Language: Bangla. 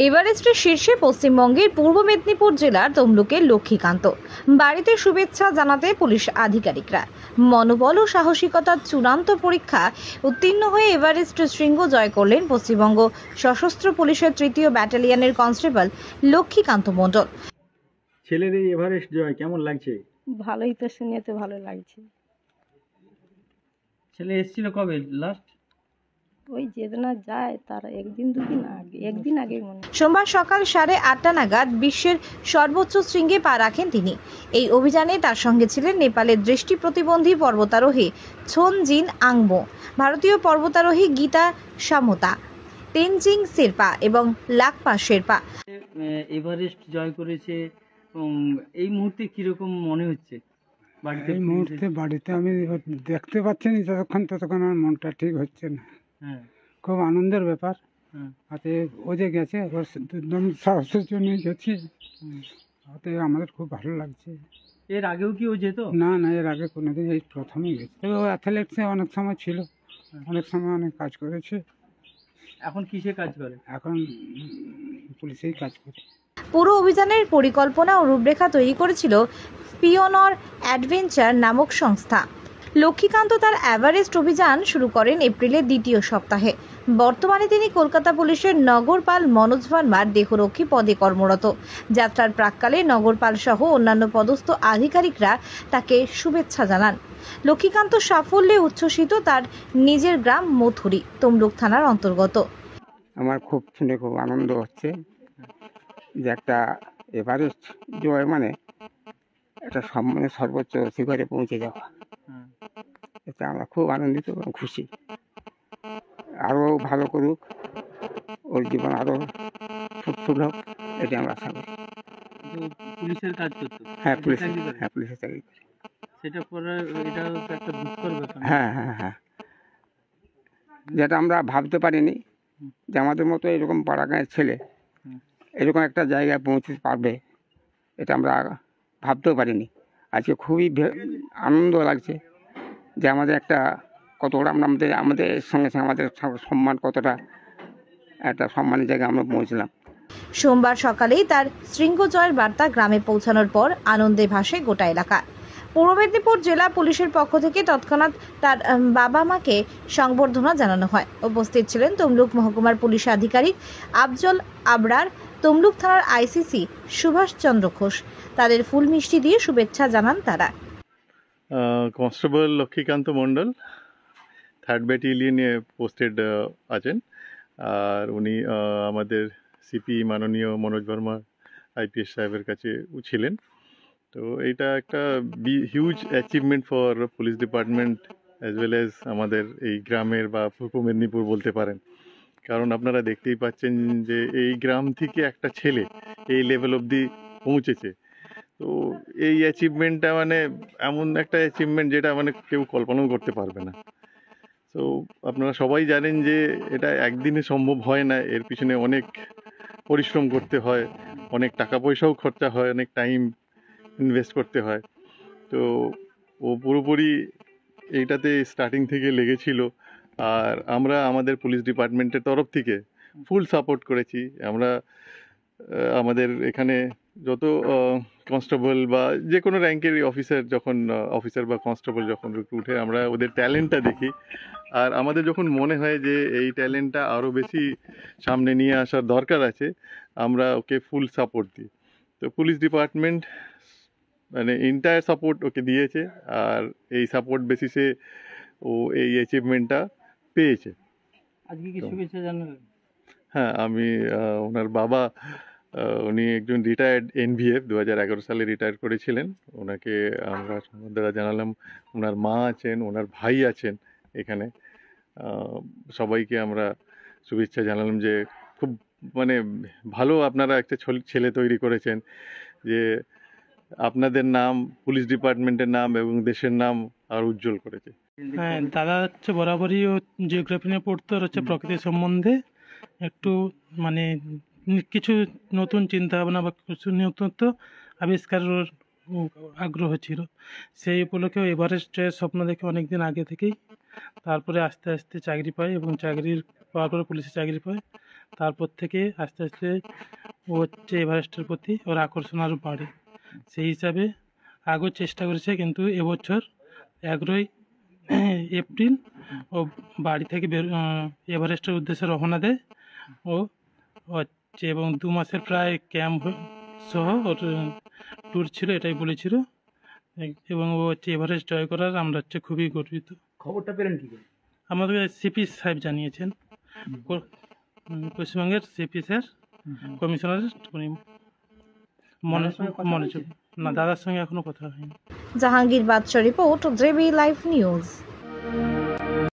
এভারেস্টের শীর্ষে পশ্চিমবঙ্গের পূর্ব মেদিনীপুর জেলার তমলুকের লক্ষ্মীকান্ত বাড়িতে শুভেচ্ছা জানাতে পুলিশ আধিকারিকরা মনোবল ও সাহসিকতার চূড়ান্ত পরীক্ষা উত্তীর্ণ হয়ে এভারেস্ট শৃঙ্গ জয় করলেন পশ্চিমবঙ্গ সশস্ত্র পুলিশের ৩য় ব্যাটালিয়নের কনস্টেবল লক্ষ্মীকান্ত মণ্ডল। ছেলের এই এভারেস্ট জয় কেমন লাগছে? ভালোই তো, শুনে তো ভালো লাগছে। ছেলে এসেছিল কবে লাস্ট? ওই যেদিনা যায় তার একদিন আগে মনে হয়। সোমবার সকাল 8:30 নাগাদ বিশ্বের সর্বোচ্চ শৃঙ্গে পা রাখেন তিনি। এই অভিযানে তার সঙ্গে ছিলেন নেপালের দৃষ্টি প্রতিবন্ধী পর্বতারোহী ছোনজিন আংমো, ভারতীয় পর্বতারোহী গীতা সামোতা, তেনজিং শেরপা এবং লাকপা শেরপা। এভারেস্ট জয় করেছে, এই মুহূর্তে কিরকম মনে হচ্ছে? এই মুহূর্তে বাড়িতে আমি দেখতে পাচ্ছি না, ততক্ষণ আমার মনটা ঠিক হচ্ছে না। হ্যাঁ, খুব আনন্দের ব্যাপার। হাতে ও যে গেছে একদম সাহসের জন্য গেছি, হাতে আমাদের খুব ভালো লাগছে। এর আগেও কি ও যেত? না না, এর আগে কোনোদিন, এই প্রথমেই গেছে। তবে ও অ্যাথলেটিক্সে অনেক সময় ছিল, অনেক সময় অনেক কাজ করেছে। এখন কিসে কাজ করে? এখন পুলিশেই কাজ করে। পুরো অভিযানের পরিকল্পনা ও রূপরেখা তৈরি করেছিল পিওনর অ্যাডভেঞ্চার নামক সংস্থা। লক্ষ্মীকান্ত তার এভারেস্ট অভিযান শুরু করেন এপ্রিলের দ্বিতীয় সপ্তাহে। বর্তমানে তিনি কলকাতা পুলিশের নগরপাল মনোজ ভার্মার দেহরক্ষী পদে কর্মরত। যাত্রার প্রাক্কালে নগরপাল সহ অন্যান্য পদস্থ আধিকারিকরা তাকে শুভেচ্ছা জানান। লক্ষ্মীকান্ত সাফল্যে উচ্ছ্বসিত তার নিজের গ্রাম মথুরি, তমলুক থানার অন্তর্গত। আমার খুব শুনে খুব আনন্দ হচ্ছে যে একটা এভারেস্ট জয় মানে একটা সম্মানের সর্বোচ্চ শিখরে পৌঁছে যাওয়া। এতে আমরা খুব আনন্দিত এবং খুশি। আরও ভালো করুক, ওর জীবন আরও ফ্রুটফুল হোক, এটি আমরা আশা করি। পুলিশের কাজ করতো? হ্যাঁ, পুলিশের চাকরি করে। সেটা করে এটা একটা দুষ্কর ব্যাপার। হ্যাঁ, যেটা আমরা ভাবতে পারিনি যে আমাদের মতো এরকম পাড়া গাঁয়ের ছেলে এরকম একটা জায়গায় পৌঁছতে পারবে, এটা আমরা ভাবতেও পারিনি। আজকে খুবই আনন্দ লাগছে যে আমাদের একটা কতটা আমরা আমাদের সঙ্গে আমাদের সম্মান, কতটা একটা সম্মানের জায়গায় আমরা পৌঁছলাম। সোমবার সকালেই তার শৃঙ্গ জয়ের বার্তা গ্রামে পৌঁছানোর পর আনন্দে ভাসে গোটা এলাকা। পূর্ব মেদিনীপুর জেলা পুলিশের পক্ষ থেকে তৎক্ষণাৎ তার বাবা মাকে সংবর্ধনা জানানো হয়। উপস্থিত ছিলেন তমলুক মহকুমার পুলিশ আধিকারিক আফজল আবরার, তমলুক থানার আইসিসি সুভাষ চন্দ্র ঘোষ। তাদের ফুল মিষ্টি দিয়ে শুভেচ্ছা জানান তারা। কনস্টেবল লক্ষ্মীকান্ত মণ্ডল 3rd ব্যাটালিয়নে পোস্টেড আছেন, আর উনি আমাদের সিপি মাননীয় মনোজ ভার্মা আইপিএস সাহেবের কাছে ছিলেন। তো এইটা একটা huge achievement for police department as well as আমাদের এই গ্রামের বা পূর্ব মেদিনীপুর বলতে পারেন। কারণ আপনারা দেখতেই পাচ্ছেন যে এই গ্রাম থেকে একটা ছেলে এই লেভেল অবধি পৌঁছেছে। তো এই অ্যাচিভমেন্টটা মানে এমন একটা অ্যাচিভমেন্ট যেটা মানে কেউ কল্পনাও করতে পারবে না। তো আপনারা সবাই জানেন যে এটা একদিনে সম্ভব হয় না, এর পিছনে অনেক পরিশ্রম করতে হয়, অনেক টাকা পয়সাও খরচা হয়, অনেক টাইম ইনভেস্ট করতে হয়। তো ও পুরোপুরি এইটাতে স্টার্টিং থেকে লেগেছিল, আর আমরা আমাদের পুলিশ ডিপার্টমেন্টের তরফ থেকে ফুল সাপোর্ট করেছি। আমরা আমাদের এখানে যত কনস্টেবল বা যে কোনো র্যাঙ্কের অফিসার যখন অফিসার বা কনস্টেবল যখন উঠে, আমরা ওদের ট্যালেন্টটা দেখি, আর আমাদের যখন মনে হয় যে এই ট্যালেন্টটা আরও বেশি সামনে নিয়ে আসার দরকার আছে, আমরা ওকে ফুল সাপোর্ট দিই। তো পুলিশ ডিপার্টমেন্ট মানে এন্টায়ার সাপোর্ট ওকে দিয়েছে, আর এই সাপোর্ট বেসিসে ও এই অ্যাচিভমেন্টটা পেয়েছে। আজকে কি শুভেচ্ছা জানালেন? হ্যাঁ, আমি ওনার বাবা, উনি একজন রিটায়ার্ড এনভিএফ 2011 সালে রিটায়ার করেছিলেন। ওনাকে আমরা সম্বন্ধে জানালাম। ওনার মা আছেন, ওনার ভাই আছেন এখানে, সবাইকে আমরা শুভেচ্ছা জানালাম যে খুব মানে ভালো আপনারা একটা ছেলে তৈরি করেছেন, যে আপনাদের নাম, পুলিশ ডিপার্টমেন্টের নাম এবং দেশের নাম আর উজ্জ্বল করেছে। হ্যাঁ, দাদা হচ্ছে বরাবরই ও জিওগ্রাফি নিয়ে পড়তো, আর হচ্ছে প্রকৃতি সম্বন্ধে একটু মানে কিছু নতুন চিন্তা ভাবনা বা কিছু নতুনত্ব আবিষ্কারের আগ্রহ ছিল। সেই উপলক্ষে এভারেস্টের স্বপ্ন দেখে অনেক দিন আগে থেকেই, তারপরে আস্তে আস্তে চাকরি পায় এবং চাকরির পাওয়ার পরে পুলিশে চাকরি পায়। তারপর থেকে আস্তে আস্তে ও হচ্ছে এভারেস্টের প্রতি ওর আকর্ষণ আরও বাড়ে। সেই হিসাবে আগেও চেষ্টা করেছে, কিন্তু এবছর 11ই এপ্রিল ও বাড়ি থেকে এভারেস্টের উদ্দেশ্যে রওনা দেয়। ও হচ্ছে এবং 2 মাসের প্রায় ক্যাম্প সহ ওর ট্যুর ছিল, এটাই বলেছিল। এবং ও হচ্ছে এভারেস্ট জয় করার আমরা হচ্ছে খুবই গর্বিত। খবরটা পেলেন কি করে? আমাদের সিপি সাহেব জানিয়েছেন, পশ্চিমবঙ্গের সিপি স্যার, কমিশনার উনি মনোযোগ না, দাদার সঙ্গে এখনো কথা হয়নি। জাহাঙ্গীর বাদশা রিপোর্ট, জেবি লাইভ নিউজ।